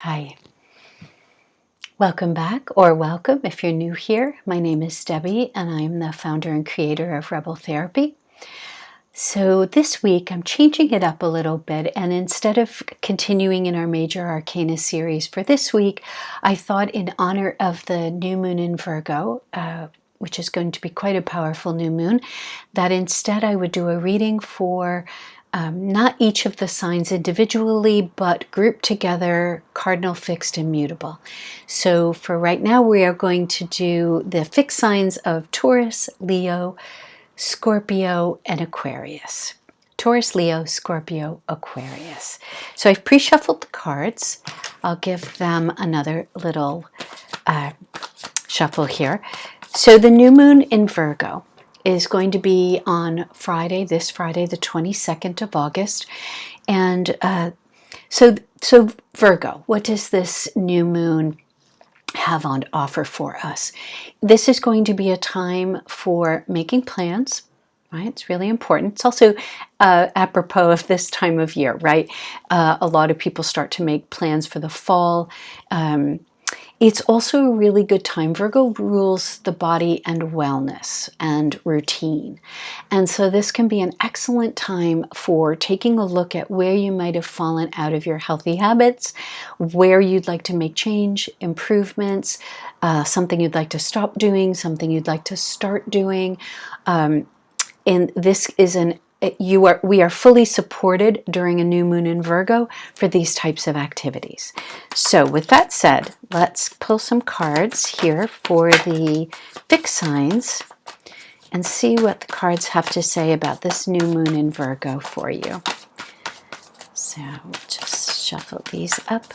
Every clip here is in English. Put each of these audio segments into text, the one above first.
Hi. Welcome back, or welcome if you're new here. My name is Debbie, and I'm the founder and creator of Rebel Therapy. So this week, I'm changing it up a little bit, and instead of continuing in our Major Arcana series for this week, I thought in honor of the new moon in Virgo, which is going to be quite a powerful new moon, that instead I would do a reading for not each of the signs individually, but grouped together, cardinal, fixed, and mutable. So for right now, we are going to do the fixed signs of Taurus, Leo, Scorpio, and Aquarius. Taurus, Leo, Scorpio, Aquarius. So I've pre-shuffled the cards. I'll give them another little shuffle here. So the new moon in Virgo is going to be on Friday, this Friday, the 22nd of August. And so Virgo, what does this new moon have on offer for us? This is going to be a time for making plans, right? It's really important. It's also apropos of this time of year, right? A lot of people start to make plans for the fall. It's also a really good time. Virgo rules the body and wellness and routine. And so this can be an excellent time for taking a look at where you might have fallen out of your healthy habits, where you'd like to make change, improvements, something you'd like to stop doing, something you'd like to start doing. And this is we are fully supported during a new moon in Virgo for these types of activities. So with that said, let's pull some cards here for the fixed signs and see what the cards have to say about this new moon in Virgo for you. So we'll just shuffle these up.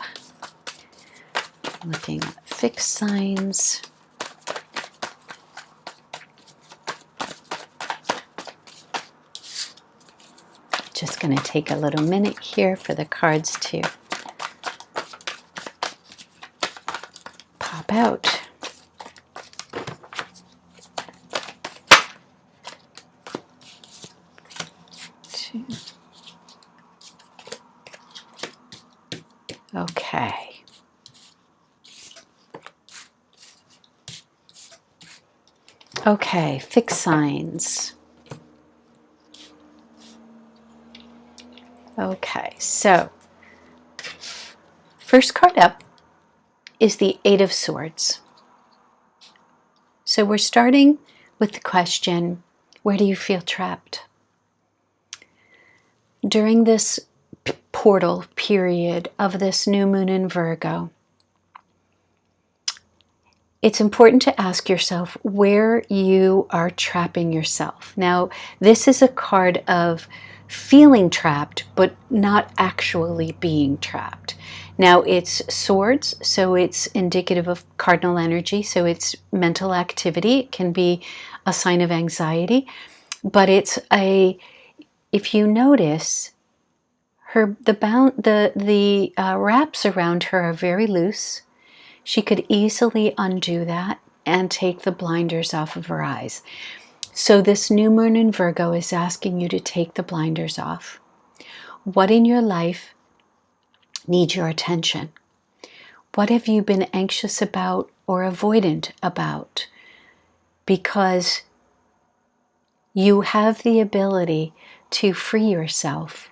Looking at fixed signs. Just going to take a little minute here for the cards to pop out. Okay. Okay, fixed signs. Okay, so first card up is the Eight of Swords. So we're starting with the question, where do you feel trapped? During this portal period of this new moon in Virgo, it's important to ask yourself where you are trapping yourself. Now, this is a card of feeling trapped, but not actually being trapped. Now, it's swords, so it's indicative of cardinal energy, so it's mental activity. It can be a sign of anxiety, but if you notice, the wraps around her are very loose. She could easily undo that and take the blinders off of her eyes. So this new moon in Virgo is asking you to take the blinders off. What in your life needs your attention? What have you been anxious about or avoidant about? Because you have the ability to free yourself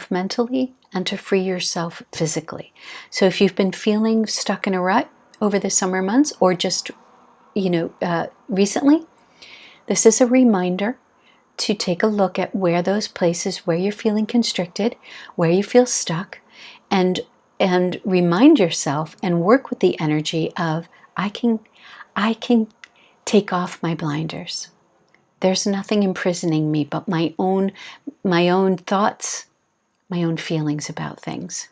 mentally and to free yourself physically. So if you've been feeling stuck in a rut over the summer months or just recently, this is a reminder to take a look at where those places where you're feeling constricted, where you feel stuck, and remind yourself and work with the energy of I can take off my blinders. There's nothing imprisoning me but my own thoughts, my own feelings about things.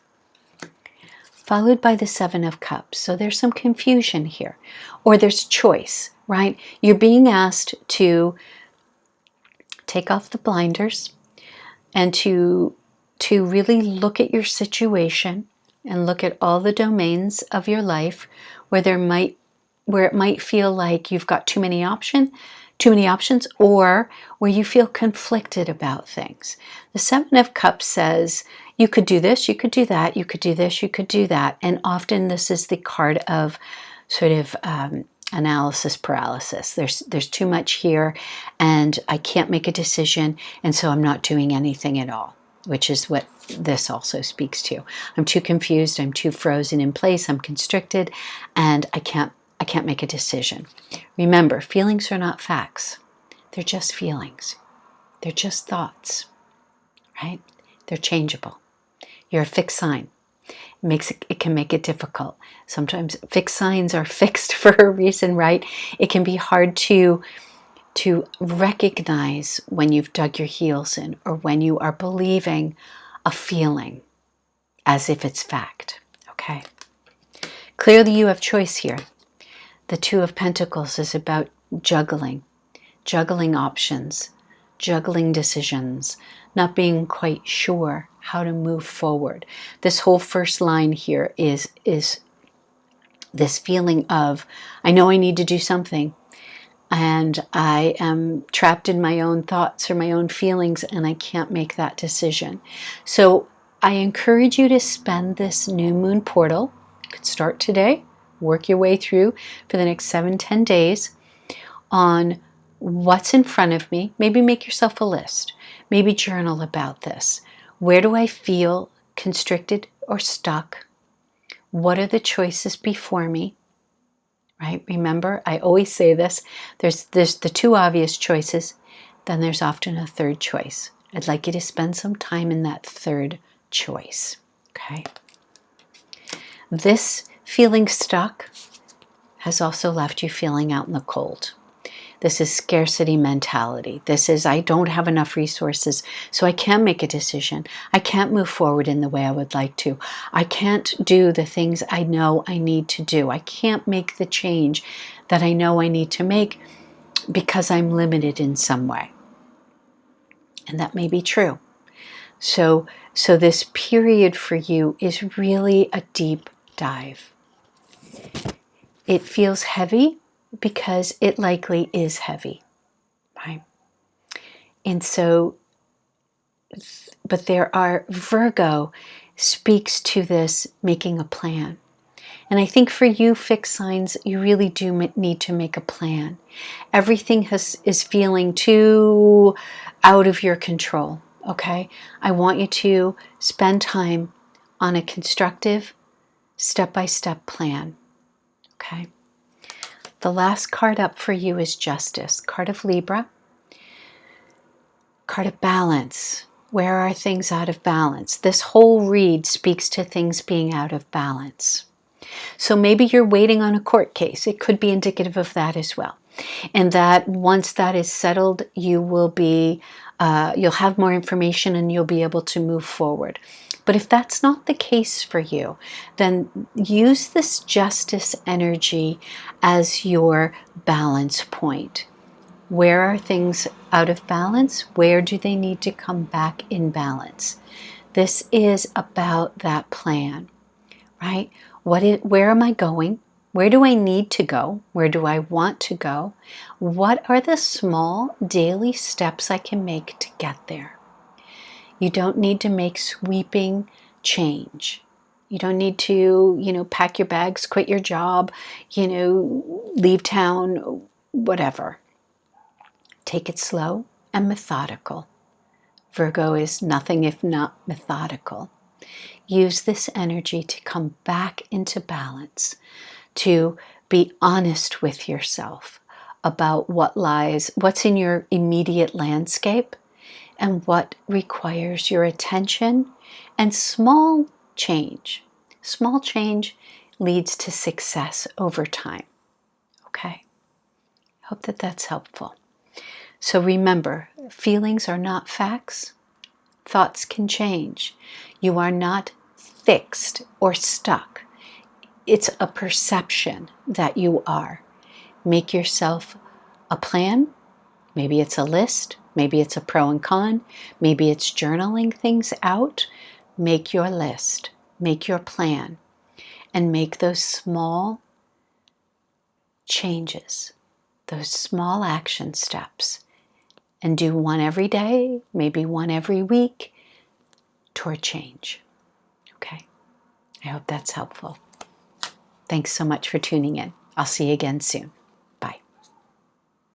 Followed by the Seven of Cups. So there's some confusion here, or there's choice, right? You're being asked to take off the blinders and to really look at your situation and look at all the domains of your life where it might feel like you've got too many options, or where you feel conflicted about things. The Seven of Cups says you could do this, you could do that, you could do this, you could do that. And often this is the card of sort of analysis paralysis. There's too much here, and I can't make a decision, and so I'm not doing anything at all, which is what this also speaks to. I'm too confused, I'm too frozen in place, I'm constricted, and I can't make a decision. Remember, feelings are not facts. They're just feelings. They're just thoughts, right? They're changeable. You're a fixed sign. It can make it difficult. Sometimes fixed signs are fixed for a reason, right? It can be hard to recognize when you've dug your heels in, or when you are believing a feeling as if it's fact. Okay. Clearly you have choice here. The Two of Pentacles is about juggling options, juggling decisions, not being quite sure how to move forward. This whole first line here is this feeling of, I know I need to do something, and I am trapped in my own thoughts or my own feelings, and I can't make that decision. So I encourage you to spend this new moon portal. You could start today, work your way through for the next 7-10 days on what's in front of me. Maybe make yourself a list. Maybe journal about this. Where do I feel constricted or stuck? What are the choices before me? Right? Remember, I always say this. There's the two obvious choices. Then there's often a third choice. I'd like you to spend some time in that third choice. Okay? This feeling stuck has also left you feeling out in the cold. This is scarcity mentality. This is, I don't have enough resources, so I can't make a decision. I can't move forward in the way I would like to. I can't do the things I know I need to do. I can't make the change that I know I need to make because I'm limited in some way. And that may be true. So this period for you is really a deep dive. It feels heavy because it likely is heavy, right? And so, but Virgo speaks to this making a plan. And I think for you fixed signs, you really do need to make a plan. Everything is feeling too out of your control, okay? I want you to spend time on a constructive, step-by-step plan, okay? The last card up for you is Justice, card of Libra, card of balance. Where are things out of balance? This whole read speaks to things being out of balance. So maybe you're waiting on a court case. It could be indicative of that as well. And that once that is settled, you will be, you'll have more information and you'll be able to move forward. But if that's not the case for you, then use this justice energy as your balance point. Where are things out of balance? Where do they need to come back in balance? This is about that plan, right? Where am I going? Where do I need to go? Where do I want to go? What are the small daily steps I can make to get there? You don't need to make sweeping change. You don't need to, pack your bags, quit your job, leave town, whatever. Take it slow and methodical. Virgo is nothing if not methodical. Use this energy to come back into balance, to be honest with yourself about what's in your immediate landscape, and what requires your attention, and small change. Small change leads to success over time. Okay? Hope that that's helpful. So remember, feelings are not facts. Thoughts can change. You are not fixed or stuck. It's a perception that you are. Make yourself a plan. Maybe it's a list. Maybe it's a pro and con. Maybe it's journaling things out. Make your list. Make your plan. And make those small changes, those small action steps. And do one every day, maybe one every week. toward change. Okay, I hope that's helpful. Thanks so much for tuning in. I'll see you again soon.